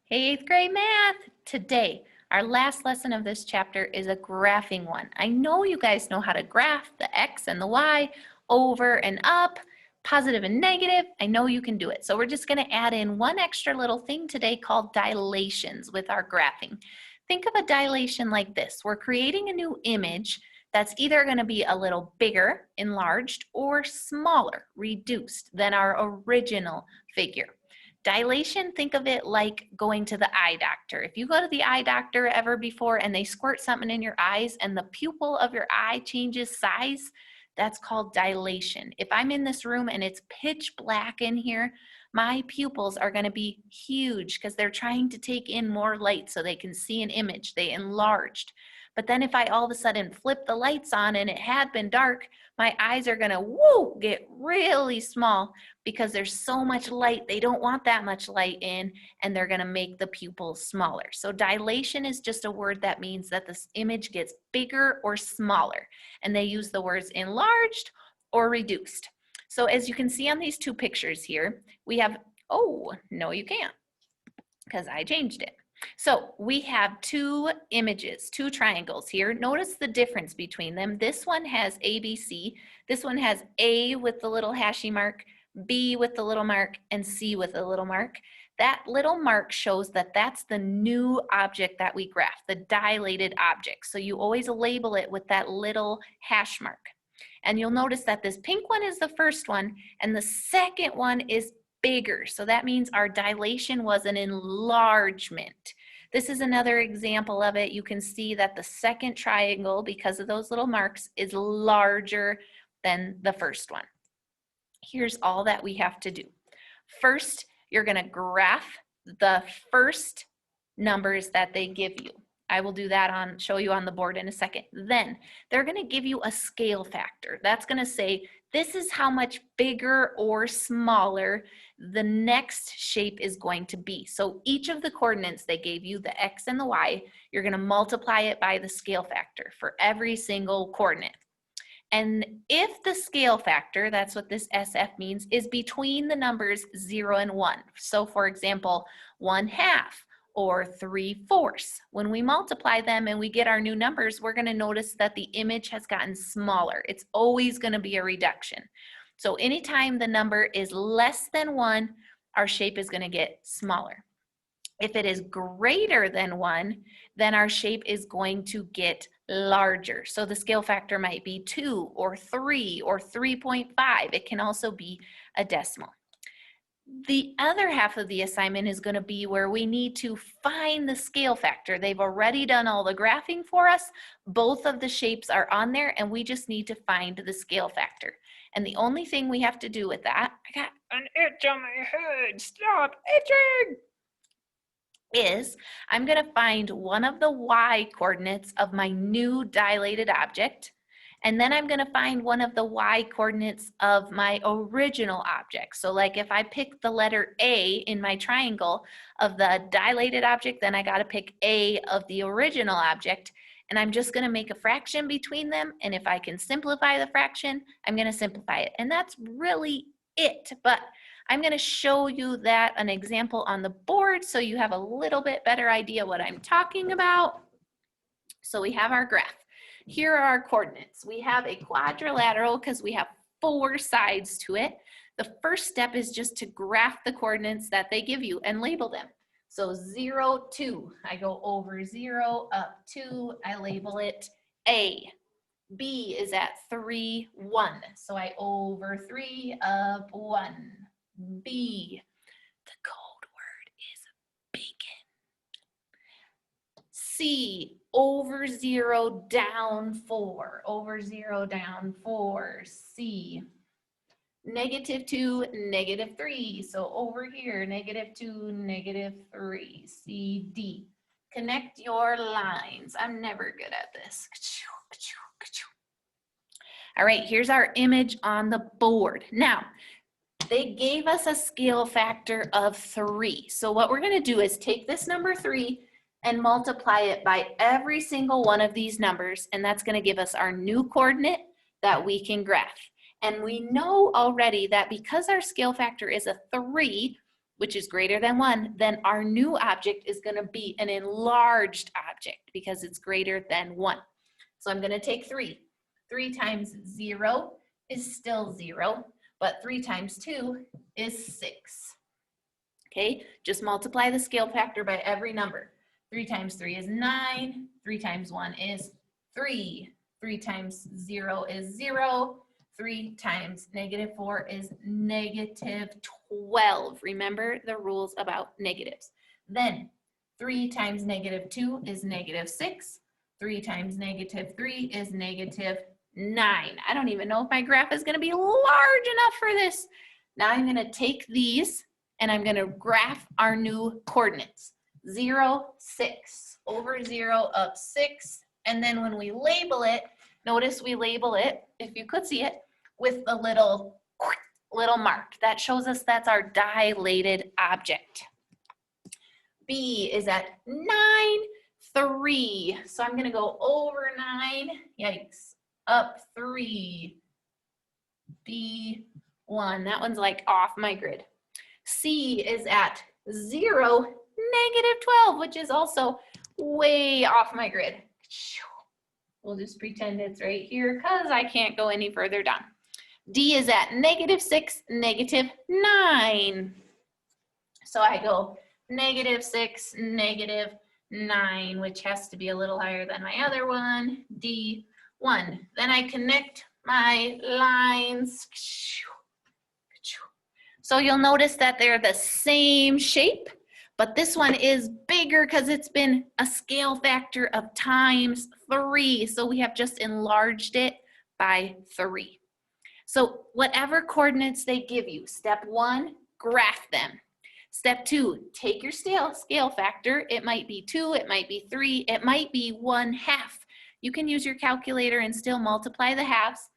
Hey, 8th grade math! Today, our last lesson of this chapter is a graphing one. I know you guys know how to graph the X and the Y, over and up, positive and negative. I know you can do it. So we're just going to add in one extra little thing today called dilations with our graphing. Think of a dilation like this. We're creating a new image that's either going to be a little bigger, enlarged, or smaller, reduced than our original figure. Dilation, think of it like going to the eye doctor. If you go to the eye doctor ever before and they squirt something in your eyes and the pupil of your eye changes size, that's called dilation. If I'm in this room and it's pitch black in here, my pupils are going to be huge because they're trying to take in more light so they can see an image. They enlarged. But then if I all of a sudden flip the lights on and it had been dark, my eyes are going to get really small because there's so much light. They don't want that much light in, and they're going to make the pupils smaller. So dilation is just a word that means that this image gets bigger or smaller, and they use the words enlarged or reduced. So as you can see on these two pictures here, we have, oh, no you can't, because I changed it. So we have two images, two triangles here. Notice the difference between them. This one has ABC. This one has A with the little hashy mark, B with the little mark, and C with the little mark. That little mark shows that that's the new object that we graph, the dilated object. So you always label it with that little hash mark. And you'll notice that this pink one is the first one, and the second one is bigger. So that means our dilation was an enlargement. This is another example of it. You can see that the second triangle, because of those little marks, is larger than the first one. Here's all that we have to do. First, you're going to graph the first numbers that they give you. I will do that show you on the board in a second. Then they're going to give you a scale factor. That's going to say this is how much bigger or smaller the next shape is going to be. So each of the coordinates they gave you, the X and the Y, you're going to multiply it by the scale factor for every single coordinate. And if the scale factor, that's what this SF means, is between the numbers 0 and 1. So for example, 1/2 or 3/4. When we multiply them and we get our new numbers, we're going to notice that the image has gotten smaller. It's always going to be a reduction. So anytime the number is less than 1, our shape is going to get smaller. If it is greater than 1, then our shape is going to get larger. So the scale factor might be 2 or 3 or 3.5. It can also be a decimal. The other half of the assignment is going to be where we need to find the scale factor. They've already done all the graphing for us. Both of the shapes are on there, and we just need to find the scale factor. And the only thing we have to do with that, I got an itch on my head, stop itching, is I'm going to find one of the Y coordinates of my new dilated object, and then I'm going to find one of the Y coordinates of my original object. So like if I pick the letter A in my triangle of the dilated object, then I got to pick A of the original object, and I'm just going to make a fraction between them, and if I can simplify the fraction, I'm going to simplify it. And that's really it. But I'm going to show you that an example on the board so you have a little bit better idea what I'm talking about. So we have our graph. Here are our coordinates. We have a quadrilateral because we have 4 sides to it. The first step is just to graph the coordinates that they give you and label them. So 0, 2, I go over 0, up 2, I label it A. B is at 3, 1, so I over 3, up 1. B, the code word is bacon. C, over 0, down 4, over 0, down 4. C, -2, -3, so over here, -2, -3. C, D, connect your lines. I'm never good at this. All right, here's our image on the board. Now, they gave us a scale factor of 3. So what we're going to do is take this number 3 and multiply it by every single one of these numbers, and that's going to give us our new coordinate that we can graph. And we know already that because our scale factor is a 3, which is greater than 1, then our new object is going to be an enlarged object because it's greater than 1. So I'm going to take 3. 3 times 0 is still 0, but 3 times 2 is 6. Okay, just multiply the scale factor by every number. 3 times 3 is 9. 3 times 1 is 3. 3 times 0 is 0. 3 times -4 is -12. Remember the rules about negatives. Then 3 times -2 is -6. 3 times -3 is -9. I don't even know if my graph is going to be large enough for this. Now I'm going to take these and I'm going to graph our new coordinates. 0, 6, over 0, up 6. And then when we label it, notice we label it, if you could see it, with a little mark. That shows us that's our dilated object. B is at 9, 3. So I'm going to go over 9, yikes, up 3, B, 1. That one's like off my grid. C is at 0, -12, which is also way off my grid. We'll just pretend it's right here because I can't go any further down. D is at -6, -9. So I go -6, -9, which has to be a little higher than my other one, D, 1. Then I connect my lines. So you'll notice that they're the same shape, but this one is bigger because it's been a scale factor of times 3. So we have just enlarged it by 3. So whatever coordinates they give you, step 1, graph them. Step 2, take your scale factor. It might be 2, it might be 3, it might be 1/2. You can use your calculator and still multiply the halves,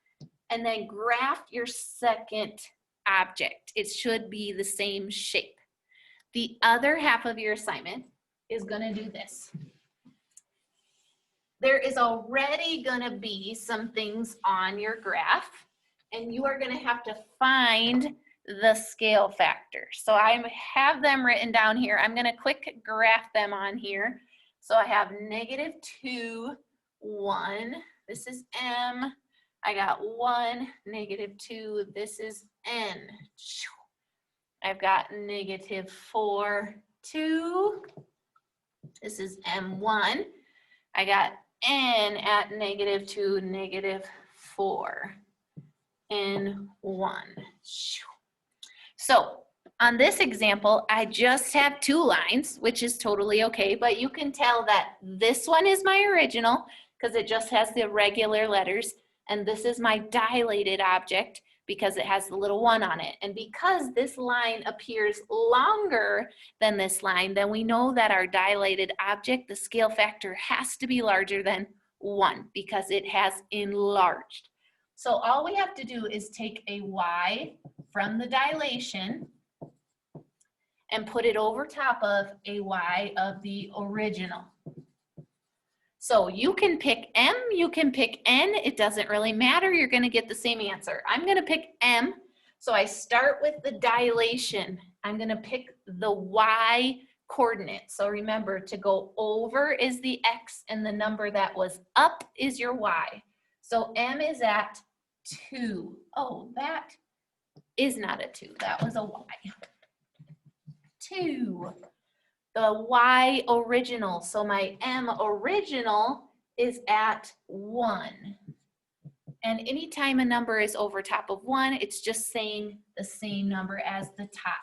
and then graph your second object. It should be the same shape. The other half of your assignment is going to do this. There is already going to be some things on your graph, and you are going to have to find the scale factor. So I have them written down here. I'm going to quick graph them on here. So I have -2, 1. This is M. I got 1, -2. This is N. I've got -4, 2. This is M1. I got N at -2, -4. N1. So on this example, I just have 2 lines, which is totally okay, but you can tell that this one is my original because it just has the regular letters, and this is my dilated object because it has the little 1 on it. And because this line appears longer than this line, then we know that our dilated object, the scale factor, has to be larger than 1 because it has enlarged. So all we have to do is take a y from the dilation and put it over top of a y of the original. So you can pick M, you can pick N, it doesn't really matter, you're going to get the same answer. I'm going to pick M, so I start with the dilation. I'm going to pick the y coordinate. So remember, to go over is the x, and the number that was up is your y. So M is at 2. Oh, that is not a 2, that was a y. 2. The y original, so my M original is at 1. And anytime a number is over top of 1, it's just saying the same number as the top.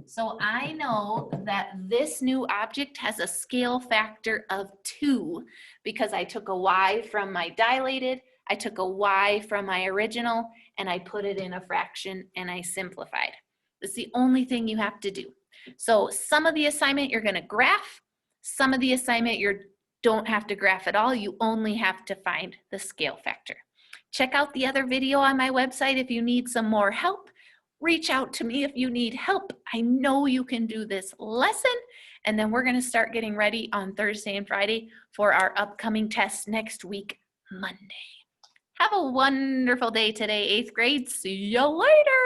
So I know that this new object has a scale factor of 2 because I took a y from my dilated, I took a y from my original, and I put it in a fraction and I simplified. That's the only thing you have to do. So some of the assignment you're going to graph, some of the assignment you don't have to graph at all, you only have to find the scale factor. Check out the other video on my website if you need some more help. Reach out to me if you need help. I know you can do this lesson, and then we're going to start getting ready on Thursday and Friday for our upcoming tests next week, Monday. Have a wonderful day today, 8th grade. See you later.